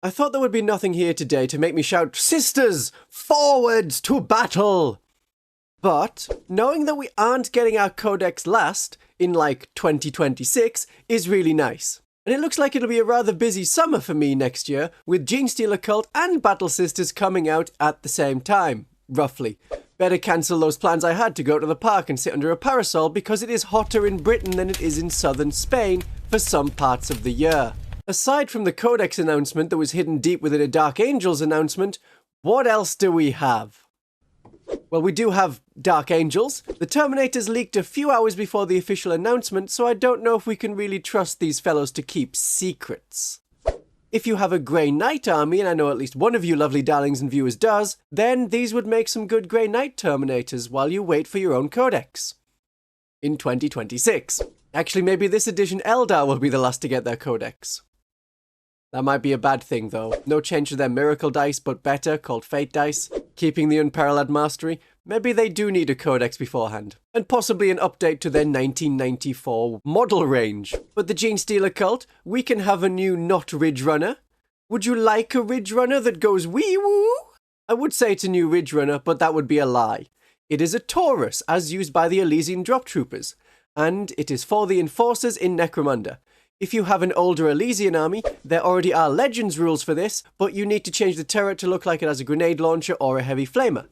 I thought there would be nothing here today to make me shout, "Sisters, forwards to battle!" But knowing that we aren't getting our Codex last, in like 2026, is really nice. And it looks like it'll be a rather busy summer for me next year, with Genestealer Cult and Battle Sisters coming out at the same time, roughly. Better cancel those plans I had to go to the park and sit under a parasol because it is hotter in Britain than it is in southern Spain for some parts of the year. Aside from the Codex announcement that was hidden deep within a Dark Angels announcement, what else do we have? Well, we do have Dark Angels. The Terminators leaked a few hours before the official announcement, so I don't know if we can really trust these fellows to keep secrets. If you have a Grey Knight army, and I know at least one of you lovely darlings and viewers does, then these would make some good Grey Knight Terminators while you wait for your own Codex. In 2026. Actually, maybe this edition Eldar will be the last to get their Codex. That might be a bad thing, though. No change to their Miracle Dice, but better, called Fate Dice. Keeping the Unparalleled Mastery. Maybe they do need a Codex beforehand. And possibly an update to their 1994 model range. But the Genestealer Cult, we can have a new not Ridgerunner. Would you like a Ridgerunner that goes wee-woo? I would say it's a new Ridgerunner, but that would be a lie. It is a Taurus, as used by the Elysian Drop Troopers. And it is for the Enforcers in Necromunda. If you have an older Elysian army, there already are Legends rules for this, but you need to change the turret to look like it has a grenade launcher or a heavy flamer.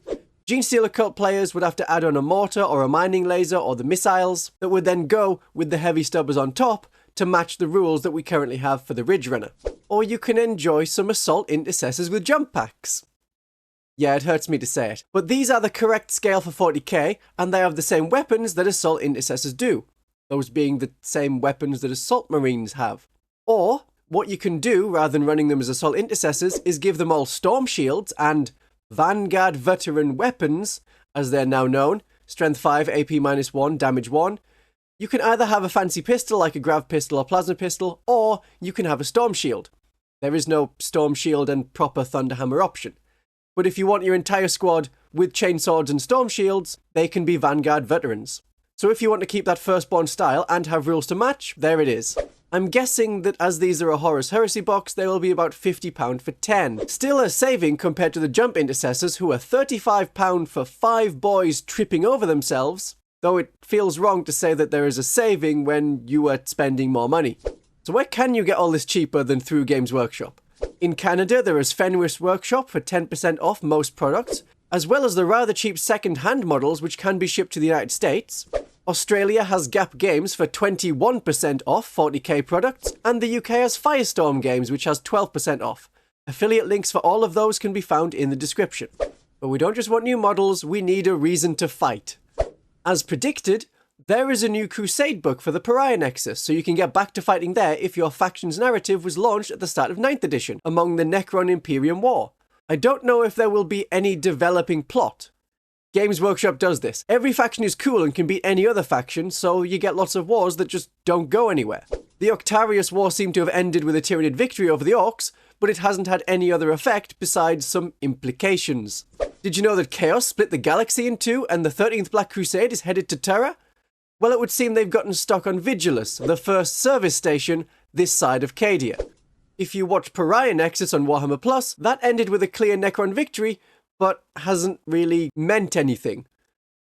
Genestealer Cult players would have to add on a mortar or a mining laser or the missiles that would then go with the heavy stubbers on top to match the rules that we currently have for the Ridgerunner. Or you can enjoy some Assault Intercessors with jump packs. Yeah, it hurts me to say it, but these are the correct scale for 40k, and they have the same weapons that Assault Intercessors do. Those being the same weapons that Assault Marines have. Or, what you can do, rather than running them as Assault Intercessors, is give them all Storm Shields and Vanguard Veteran Weapons, as they're now known, Strength 5, AP -1, Damage 1. You can either have a fancy pistol like a Grav Pistol or Plasma Pistol, or you can have a Storm Shield. There is no Storm Shield and proper Thunderhammer option. But if you want your entire squad with chainswords and Storm Shields, they can be Vanguard Veterans. So if you want to keep that Firstborn style and have rules to match, there it is. I'm guessing that as these are a Horus Heresy box, they will be about £50 for 10. Still a saving compared to the Jump Intercessors, who are £35 for 5 boys tripping over themselves, though it feels wrong to say that there is a saving when you are spending more money. So where can you get all this cheaper than through Games Workshop? In Canada, there is Fenris Workshop for 10% off most products, as well as the rather cheap second-hand models which can be shipped to the United States. Australia has Gap Games for 21% off 40k products, and the UK has Firestorm Games, which has 12% off. Affiliate links for all of those can be found in the description. But we don't just want new models, we need a reason to fight. As predicted, there is a new Crusade book for the Pariah Nexus, so you can get back to fighting there if your faction's narrative was launched at the start of 9th edition, among the Necron Imperium War. I don't know if there will be any developing plot. Games Workshop does this. Every faction is cool and can beat any other faction, so you get lots of wars that just don't go anywhere. The Octarius War seemed to have ended with a Tyranid victory over the Orcs, but it hasn't had any other effect besides some implications. Did you know that Chaos split the galaxy in two and the 13th Black Crusade is headed to Terra? Well, it would seem they've gotten stuck on Vigilus, the first service station this side of Cadia. If you watch Pariah Nexus on Warhammer Plus, that ended with a clear Necron victory, but hasn't really meant anything.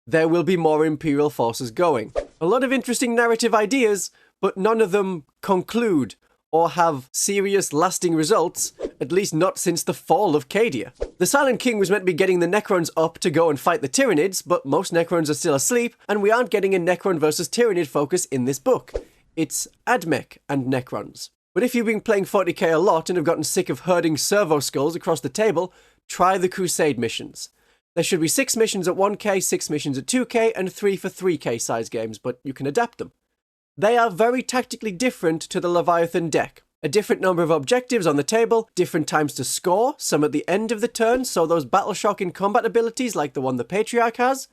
There will be more Imperial forces going. A lot of interesting narrative ideas, but none of them conclude or have serious lasting results, at least not since the fall of Cadia. The Silent King was meant to be getting the Necrons up to go and fight the Tyranids, but most Necrons are still asleep, and we aren't getting a Necron versus Tyranid focus in this book. It's Admech and Necrons. But if you've been playing 40k a lot and have gotten sick of herding servo skulls across the table, try the Crusade missions. There should be 6 missions at 1k, 6 missions at 2k, and 3 for 3k size games, but you can adapt them. They are very tactically different to the Leviathan deck. A different number of objectives on the table, different times to score, some at the end of the turn, so those battle shock in combat abilities like the one the Patriarch has,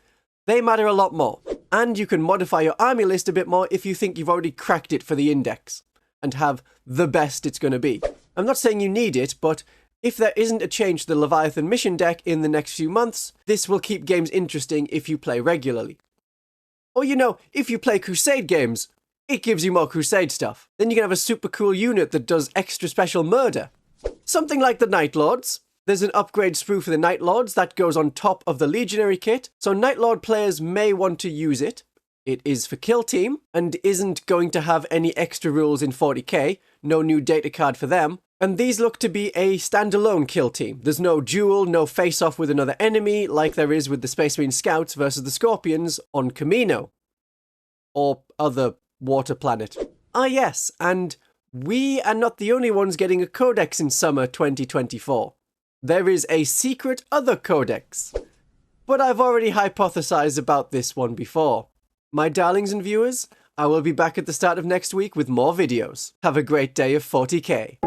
they matter a lot more. And you can modify your army list a bit more if you think you've already cracked it for the index, and have the best it's going to be. I'm not saying you need it, but if there isn't a change to the Leviathan mission deck in the next few months, this will keep games interesting if you play regularly. Or if you play Crusade games, it gives you more Crusade stuff. Then you can have a super cool unit that does extra special murder. Something like the Night Lords. There's an upgrade sprue for the Night Lords that goes on top of the Legionary kit, so Night Lord players may want to use it. It is for Kill Team, and isn't going to have any extra rules in 40k, no new data card for them, and these look to be a standalone Kill Team. There's no duel, no face-off with another enemy, like there is with the Space Marine Scouts versus the Scorpions on Camino. Or other water planet. Ah yes, and we are not the only ones getting a Codex in summer 2024. There is a secret other Codex. But I've already hypothesized about this one before. My darlings and viewers, I will be back at the start of next week with more videos. Have a great day of 40k.